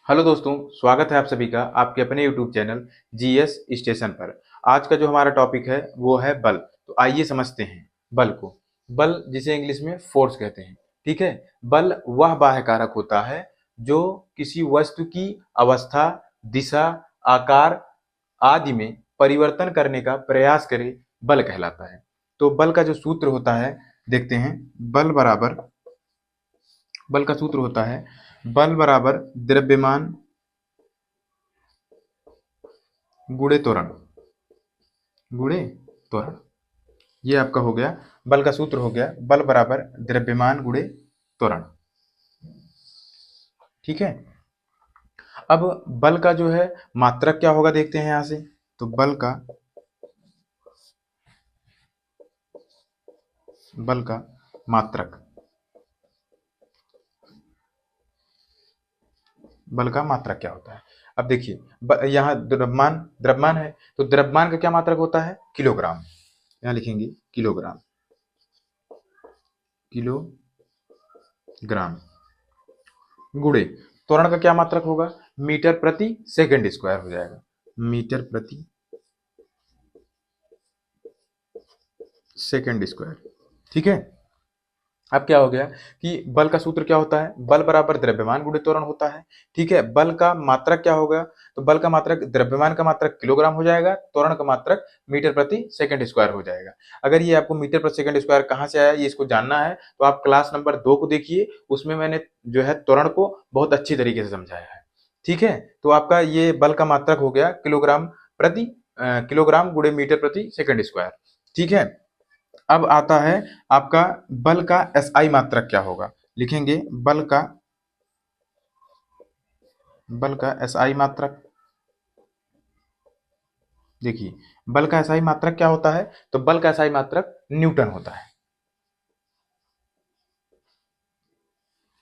Hello दोस्तों, स्वागत है आप सभी का आपके अपने यूट्यूब चैनल जीएस स्टेशन पर। आज का जो हमारा टॉपिक है वो है बल। तो आइए समझते हैं बल को। बल जिसे इंग्लिश में फोर्स कहते हैं। ठीक है। बल वह बाह्य कारक होता है जो किसी वस्तु की अवस्था, दिशा, आकार आदि में परिवर्तन करने का प्रयास करे, बल कहलाता है। तो बल का जो सूत्र होता है देखते हैं। बल बराबर बल का सूत्र होता है बल बराबर द्रव्यमान गुणे त्वरण। गुणे त्वरण, ये आपका हो गया। बल का सूत्र हो गया बल बराबर द्रव्यमान गुणे त्वरण। ठीक है। अब बल का जो है मात्रक क्या होगा देखते हैं यहां से। तो बल का मात्रक बल का मात्रक क्या होता है। अब देखिए यहाँ द्रव्यमान द्रव्यमान है, तो द्रव्यमान का क्या मात्रक होता है, किलोग्राम। यहाँ लिखेंगे किलोग्राम। किलोग्राम गुणे त्वरण का क्या मात्रक होगा, मीटर प्रति सेकंड स्क्वायर हो जाएगा। मीटर प्रति सेकंड स्क्वायर। ठीक है। अब क्या हो गया कि बल का सूत्र क्या होता है, बल बराबर द्रव्यमान गुणे त्वरण होता है। ठीक है। बल का मात्रक क्या होगा, तो बल का मात्रक द्रव्यमान का मात्रक किलोग्राम हो जाएगा, त्वरण का मात्रक मीटर प्रति सेकंड स्क्वायर हो जाएगा। अगर ये आपको मीटर प्रति सेकंड स्क्वायर कहाँ से आया ये इसको जानना है तो आप क्लास नंबर 2 को देखिए, उसमें मैंने जो है त्वरण को बहुत अच्छी तरीके से समझाया है। ठीक है। तो आपका ये बल का मात्रक हो गया किलोग्राम प्रति किलोग्राम गुणे मीटर प्रति सेकंड स्क्वायर। ठीक है। अब आता है आपका बल का एसआई मात्रक क्या होगा। लिखेंगे बल का एसआई मात्रक। देखिए बल का एसआई मात्रक क्या होता है, तो बल का एसआई मात्रक न्यूटन होता है।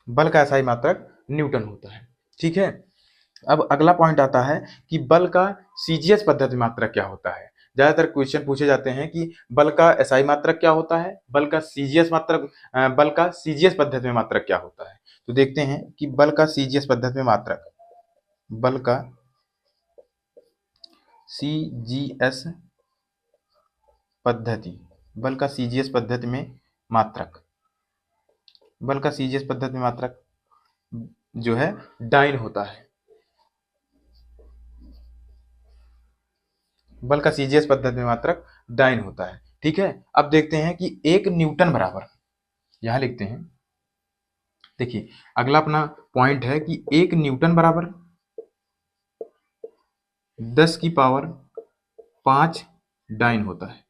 बल का एसआई मात्रक न्यूटन होता है। ठीक है। अब अगला पॉइंट आता है कि बल का सीजीएस पद्धति मात्रक क्या होता है। ज्यादातर क्वेश्चन पूछे जाते हैं कि बल का एसआई मात्रक क्या होता है, बल का सीजीएस मात्रक बल का सीजीएस पद्धति में मात्रक क्या होता है। तो देखते हैं कि बल का सीजीएस पद्धति में मात्रक बल का सीजीएस पद्धति बल का सीजीएस पद्धति में मात्रक बल का सीजीएस पद्धति में मात्रक जो है डाइन होता है। बल का सीजीएस पद्धति में मात्रक डाइन होता है। ठीक है। अब देखते हैं कि 1 न्यूटन बराबर, यहां लिखते हैं। देखिए अगला अपना पॉइंट है कि 1 न्यूटन बराबर 10 की पावर 5 डाइन होता है।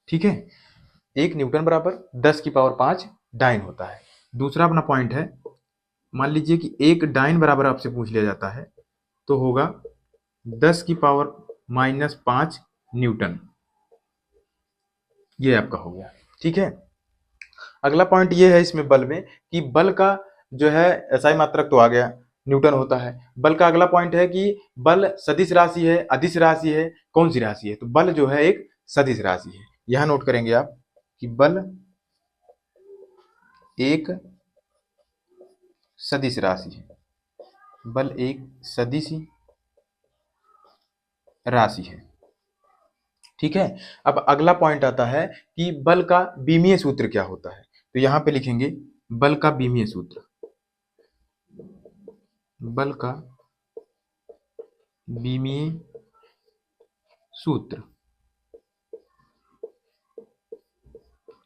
ठीक है। 1 न्यूटन बराबर 10 की पावर 5 डाइन होता है। दूसरा अपना पॉइंट है, मान लीजिए कि 1 डाइन बराबर आपसे पूछ लिया जाता है तो होगा 10 की पावर -5 न्यूटन। ये आपका हो गया। ठीक है। अगला पॉइंट ये है इसमें बल में कि बल का जो है एसआई मात्रक तो आ गया, न्यूटन होता है। बल का अगला पॉइंट है कि बल सदिश राशि है, अदिश राशि है, कौन सी राशि है। तो बल जो है एक सदिश राशि है। यहां नोट करेंगे आप कि बल एक सदिश राशि है। बल एक सदिश राशि है। ठीक है। अब अगला पॉइंट आता है कि बल का बीमीय सूत्र क्या होता है। तो यहां पे लिखेंगे बल का बीमीय सूत्र। बल का बीमीय सूत्र,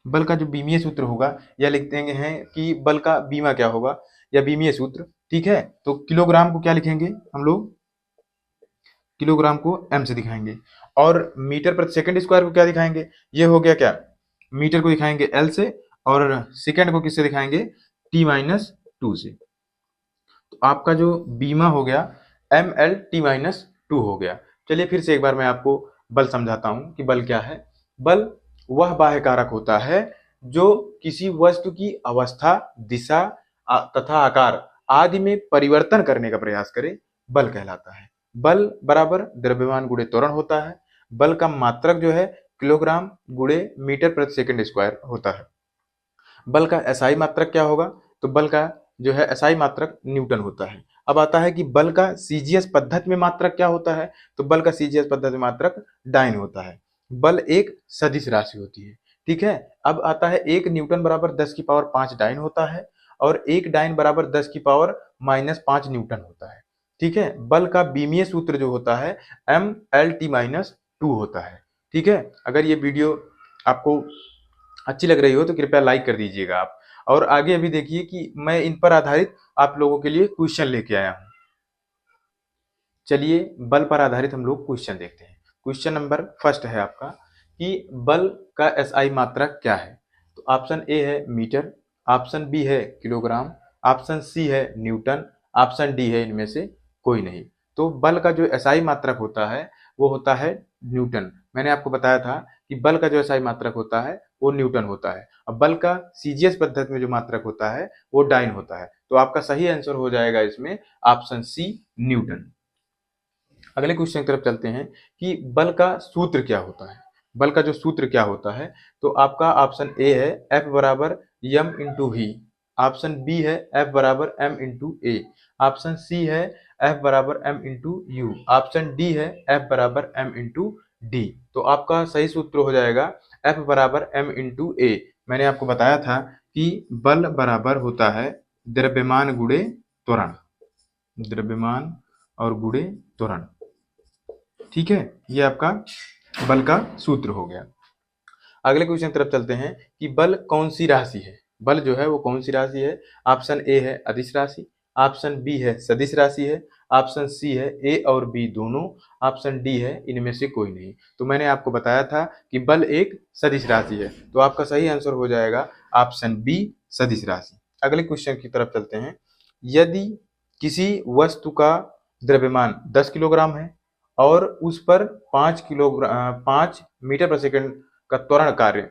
बल का जो बीमीय सूत्र होगा या लिखते हैं कि बल का बीमा क्या होगा या बीमीय सूत्र। ठीक है। तो किलोग्राम को क्या लिखेंगे हम लोग, किलोग्राम को एम से दिखाएंगे, और मीटर प्रति सेकंड स्क्वायर को क्या दिखाएंगे, ये हो गया क्या, मीटर को दिखाएंगे एल से, और सेकंड को किससे दिखाएंगे, T-2 से। तो आपका जो बीमा हो गया ML-T-2 हो गया। चलिए फिर से एक बार मैं आपको बल समझाता हूं कि बल क्या है। बल वह बाह्य कारक होता है जो किसी वस्तु की अवस्था, दिशा तथा आकार आदि में परिवर्तन करने का प्रयास करे, बल कहलाता है। बल बराबर द्रव्यमान गुणे त्वरण होता है। बल का मात्रक जो है किलोग्राम गुणे मीटर प्रति सेकंड स्क्वायर होता है। बल का एसआई मात्रक क्या होगा, तो बल का जो है एसआई मात्रक न्यूटन होता है। अब आता है कि बल का सीजीएस पद्धति में मात्रक क्या होता है, तो बल का सीजीएस पद्धति में मात्रक डाइन होता है। बल एक सदिश राशि होती है, ठीक है। अब आता है 1 न्यूटन बराबर 10 की पावर 5 डाइन होता है और 1 डाइन बराबर 10 की पावर -5 न्यूटन होता है, ठीक है। बल का बीमीय सूत्र जो होता है MLT-2 होता है, ठीक है। अगर ये वीडियो आपको अच्छी लग रही हो तो कृपया लाइक कर दीजिएगा आप। और आगे अभी देखिए कि मैं इन पर आधारित आप लोगों के लिए क्वेश्चन लेके आया हूं। चलिए बल पर आधारित हम लोग क्वेश्चन देखते हैं। क्वेश्चन नंबर फर्स्ट है आपका कि बल का एसआई मात्रक क्या है। तो ऑप्शन ए है मीटर, ऑप्शन बी है किलोग्राम, ऑप्शन सी है न्यूटन, ऑप्शन डी है इनमें से कोई नहीं। तो बल का जो एसआई मात्रक होता है वो होता है न्यूटन। मैंने आपको बताया था कि बल का जो एसआई मात्रक होता है वो न्यूटन होता है। अब बल का सीजीएस पद्धति में जो मात्रक होता है वो डाइन होता है। तो आपका सही आंसर हो जाएगा इसमें ऑप्शन सी न्यूटन। अगले क्वेश्चन की तरफ चलते हैं कि बल का सूत्र क्या होता है। बल का जो सूत्र क्या होता है, तो आपका ऑप्शन ए है F बराबर m into V, option B है F बराबर m into A, option C है F बराबर m into U, option D है F बराबर m इंटू डी। तो आपका सही सूत्र हो जाएगा F बराबर m इंटू ए। मैंने आपको बताया था कि बल बराबर होता है द्रव्यमान गुणे त्वरण, द्रव्यमान और गुणे त्वरण, ठीक है। ये आपका बल का सूत्र हो गया। अगले क्वेश्चन की तरफ चलते हैं कि बल कौन सी राशि है। बल जो है वो कौन सी राशि है। ऑप्शन ए है अदिश राशि, ऑप्शन बी है सदिश राशि है, ऑप्शन सी है ए और बी दोनों, ऑप्शन डी है इनमें से कोई नहीं। तो मैंने आपको बताया था कि बल एक सदिश राशि है, तो आपका सही आंसर हो जाएगा ऑप्शन बी सदिश राशि। अगले क्वेश्चन की तरफ चलते हैं। यदि किसी वस्तु का द्रव्यमान 10 किलोग्राम है और उस पर 5 मीटर प्रति सेकंड का त्वरण कार्य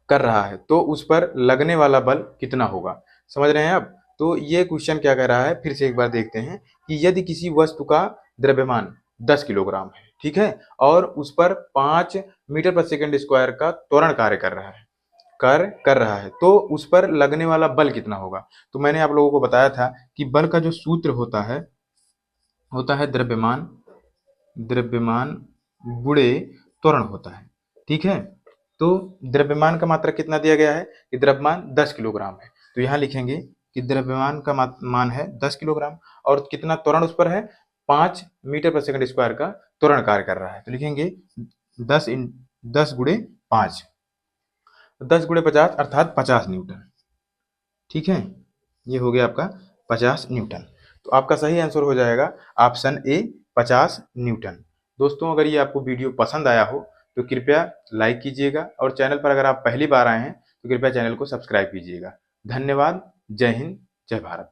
कर रहा है, तो उस पर लगने वाला बल कितना होगा। समझ रहे हैं अब। तो ये क्वेश्चन क्या कह रहा है, फिर से एक बार देखते हैं कि यदि किसी वस्तु का द्रव्यमान 10 किलोग्राम है, ठीक है, और उस पर 5 मीटर प्रति सेकंड स्क्वायर का त्वरण कार्य कर रहा है, तो उस पर लगने वाला बल कितना होगा। तो मैंने आप लोगों को बताया था कि बल का जो सूत्र होता है द्रव्यमान गुणे त्वरण होता है, ठीक है। तो द्रव्यमान का मात्रक कितना दिया गया है कि द्रव्यमान 10 किलोग्राम है, तो यहाँ लिखेंगे कि द्रव्यमान का मान है 10 किलोग्राम और कितना त्वरण उस पर है 5 मीटर प्रति सेकंड स्क्वायर का त्वरण कार्य कर रहा है। तो लिखेंगे 10 गुणे 5, 10 गुणे 50 अर्थात 50 न्यूटन, ठीक है। ये हो गया आपका 50 न्यूटन। तो आपका सही आंसर हो जाएगा ऑप्शन ए 50 न्यूटन। दोस्तों अगर ये आपको वीडियो पसंद आया हो तो कृपया लाइक कीजिएगा और चैनल पर अगर आप पहली बार आए हैं तो कृपया चैनल को सब्सक्राइब कीजिएगा। धन्यवाद। जय हिंद, जय भारत।